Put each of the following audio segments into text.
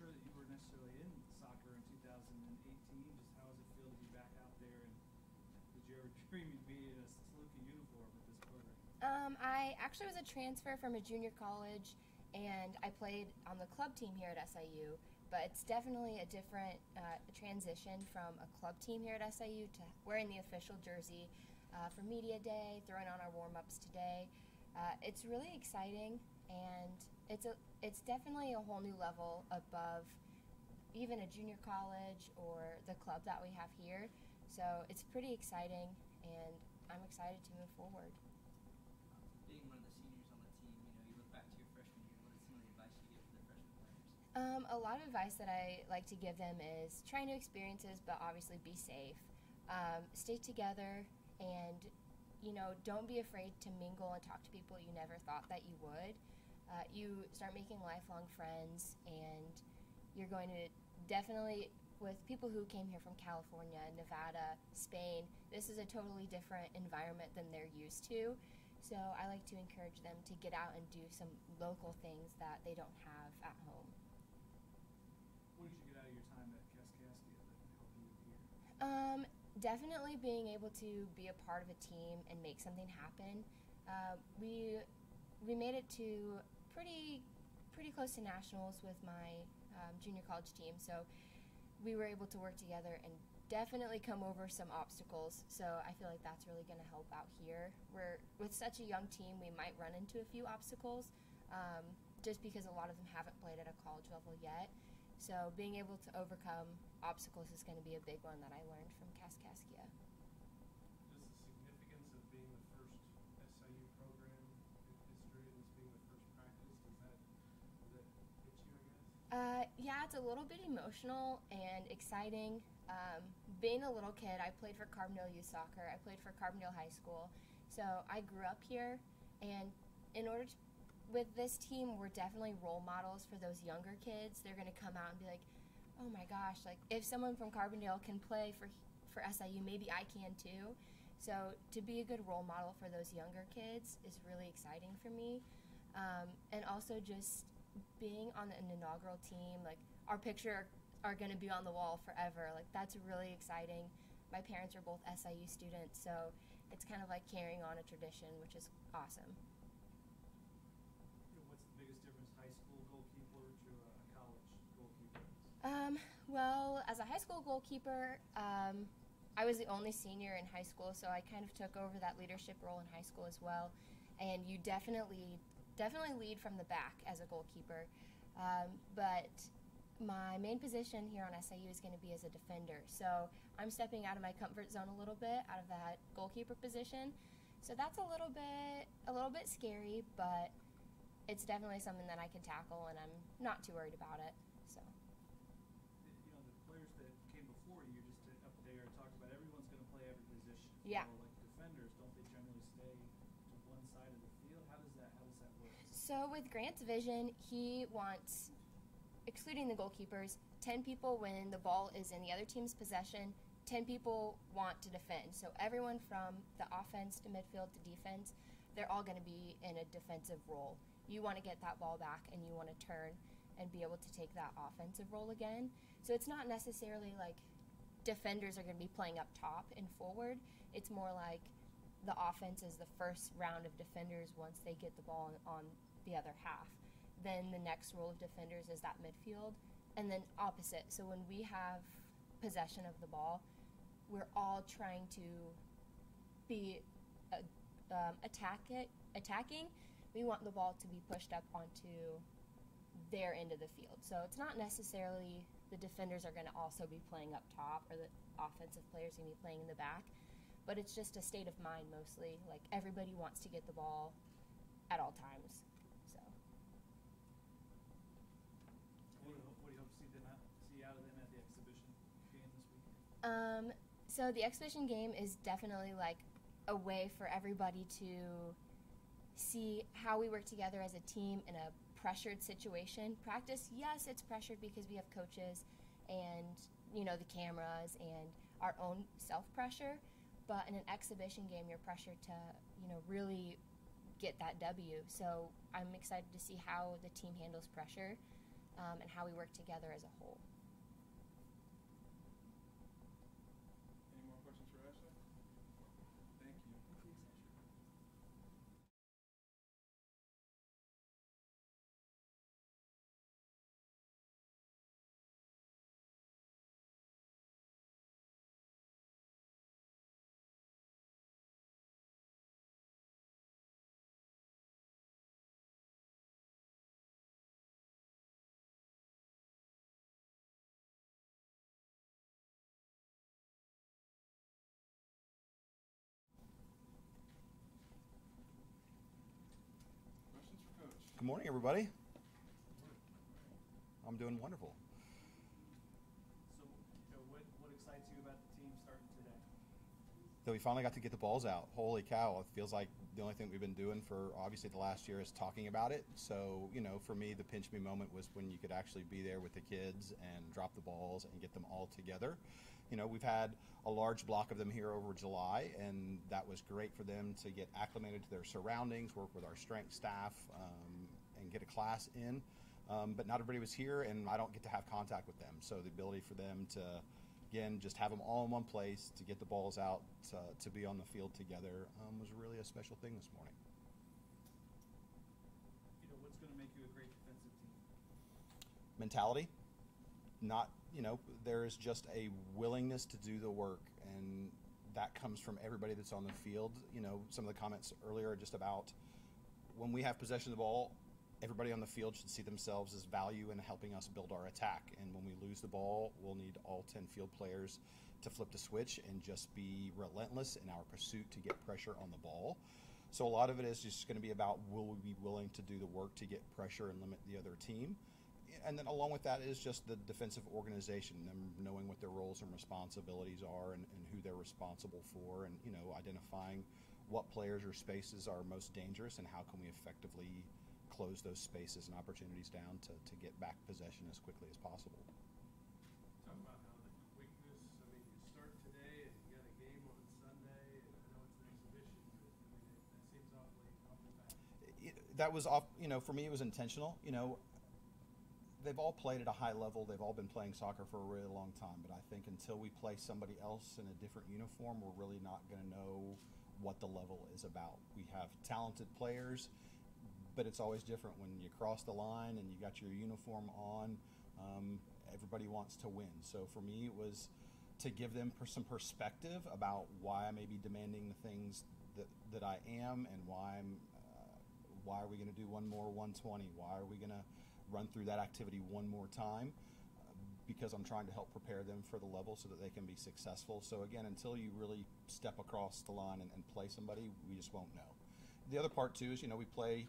sure that you were necessarily in soccer in 2018. Just how does it feel to be back out there? And did you ever dream you'd be in a Saluki uniform with this program? I actually was a transfer from a junior college, and I played on the club team here at SIU. But it's definitely a different transition from a club team here at SIU to wearing the official jersey for media day, throwing on our warm-ups today. It's really exciting, and it's definitely a whole new level above even a junior college or the club that we have here. So it's pretty exciting, and I'm excited to move forward. Being one of the seniors on the team, you look back to your freshman year. What is some of the advice you give for the freshman players? A lot of advice that I like to give them is try new experiences, but obviously be safe. Stay together, and don't be afraid to mingle and talk to people you never thought that you would. You start making lifelong friends, and you're going to definitely, with people who came here from California, Nevada, Spain, this is a totally different environment than they're used to. So I like to encourage them to get out and do some local things that they don't have at home. What did you get out of your time at Kaskaskia that helped you here? Definitely being able to be a part of a team and make something happen. We made it to pretty close to nationals with my junior college team, so we were able to work together and definitely come over some obstacles. So I feel like that's really going to help out here. We're with such a young team, we might run into a few obstacles, just because a lot of them haven't played at a college level yet. So being able to overcome obstacles is going to be a big one that I learned from Kaskaskia. Just the significance of being the first SIU program in history and this being the first practice, does that hit you, I guess? Yeah, it's a little bit emotional and exciting. Being a little kid, I played for Carbondale Youth Soccer. I played for Carbondale High School. So I grew up here, and in order to, with this team, we're definitely role models for those younger kids. They're going to come out and be like, oh my gosh, like if someone from Carbondale can play for SIU, maybe I can too. So to be a good role model for those younger kids is really exciting for me. And also just being on an inaugural team, like our picture are going to be on the wall forever. Like that's really exciting. My parents are both SIU students, so it's kind of like carrying on a tradition, which is awesome. What's the biggest difference, high school goalkeeper to a college goalkeeper? Well, as a high school goalkeeper, I was the only senior in high school, so I kind of took over that leadership role in high school as well. And you definitely lead from the back as a goalkeeper. But my main position here on SIU is going to be as a defender. So I'm stepping out of my comfort zone a little bit, out of that goalkeeper position. So that's a little bit scary, but it's definitely something that I can tackle, and I'm not too worried about it. So. The players that came before you just up there talked about everyone's going to play every position. Yeah. So, like defenders, don't they generally stay to one side of the field? How does that work? So with Grant's vision, he wants, excluding the goalkeepers, 10 people when the ball is in the other team's possession, 10 people want to defend. So everyone from the offense to midfield to defense, they're all going to be in a defensive role. You want to get that ball back and you want to turn and be able to take that offensive role again. So it's not necessarily like defenders are going to be playing up top and forward. It's more like the offense is the first round of defenders once they get the ball on the other half. Then the next role of defenders is that midfield, and then opposite. So when we have possession of the ball, we're all trying to be attacking. We want the ball to be pushed up onto their end of the field. So it's not necessarily the defenders are going to also be playing up top or the offensive players are going to be playing in the back, but it's just a state of mind mostly. Like everybody wants to get the ball at all times. So. What do you hope to see out of them at the exhibition game this weekend? So the exhibition game is definitely like a way for everybody to see how we work together as a team in a pressured situation. Practice, yes, it's pressured because we have coaches and, the cameras and our own self-pressure, but in an exhibition game, you're pressured to, really get that W. So I'm excited to see how the team handles pressure. and how we work together as a whole. Any more questions for Ashley? Thank you. Questions for Coach? Good morning, everybody. I'm doing wonderful. So, what excites you about the team starting today? So we finally got to get the balls out. Holy cow, it feels like the only thing we've been doing for obviously the last year is talking about it. So, for me, the pinch me moment was when you could actually be there with the kids and drop the balls and get them all together. We've had a large block of them here over July, and that was great for them to get acclimated to their surroundings, work with our strength staff, and get a class in. But not everybody was here, and I don't get to have contact with them. So the ability for them to, again, just have them all in one place, to get the balls out, to be on the field together was really a special thing this morning. What's going to make you a great defensive team? Mentality. Not, there is just a willingness to do the work, and that comes from everybody that's on the field. Some of the comments earlier are just about when we have possession of the ball, everybody on the field should see themselves as value in helping us build our attack. And when we lose the ball, we'll need all 10 field players to flip the switch and just be relentless in our pursuit to get pressure on the ball. So a lot of it is just going to be about, will we be willing to do the work to get pressure and limit the other team? And then along with that is just the defensive organization, them knowing what their roles and responsibilities are and who they're responsible for, and identifying what players or spaces are most dangerous and how can we effectively close those spaces and opportunities down to get back possession as quickly as possible. Talk about how the quickness, you start today and you got a game on Sunday, and I know it's an exhibition, but that seems awfully fast. That was off, for me it was intentional. They've all played at a high level. They've all been playing soccer for a really long time, but I think until we play somebody else in a different uniform, we're really not going to know what the level is about. We have talented players, but it's always different when you cross the line and you got your uniform on. Everybody wants to win. So for me, it was to give them some perspective about why I may be demanding the things that I am, and why are we going to do one more 120? Why are we going to run through that activity one more time? Because I'm trying to help prepare them for the level so that they can be successful. So again, until you really step across the line and play somebody, we just won't know. The other part too is, we play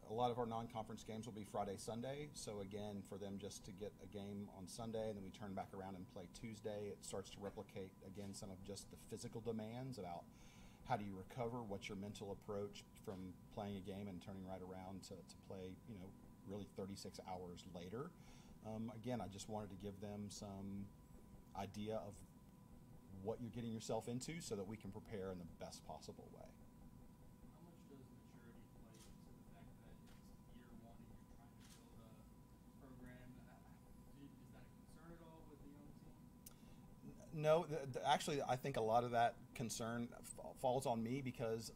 a lot of our non-conference games will be Friday, Sunday. So again, for them just to get a game on Sunday and then we turn back around and play Tuesday, it starts to replicate again some of just the physical demands about how do you recover, what's your mental approach from playing a game and turning right around to play, really 36 hours later. Again, I just wanted to give them some idea of what you're getting yourself into so that we can prepare in the best possible way. How much does maturity play into the fact that it's year one and you're trying to build a program? Is that a concern at all with the young team? No, actually, I think a lot of that concern falls on me because,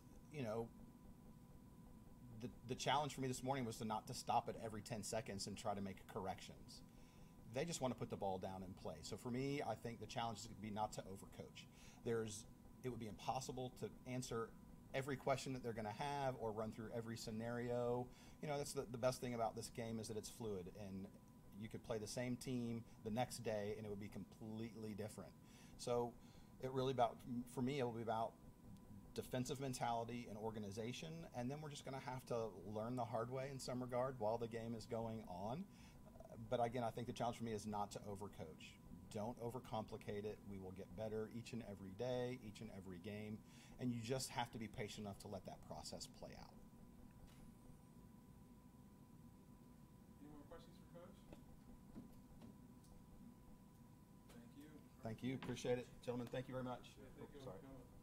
the challenge for me this morning was not to stop it every 10 seconds and try to make corrections. They just want to put the ball down and play. So for me, I think the challenge is going to be not to overcoach. It would be impossible to answer every question that they're going to have or run through every scenario. That's the best thing about this game is that it's fluid, and you could play the same team the next day and it would be completely different. So for me, it will be about defensive mentality and organization, and then we're just going to have to learn the hard way in some regard while the game is going on. But again, I think the challenge for me is not to overcoach. Don't overcomplicate it. We will get better each and every day, each and every game, and you just have to be patient enough to let that process play out. Any more questions for Coach? Thank you. Thank you. Appreciate it. Gentlemen, thank you very much. Yeah, thank you for Sorry. coming.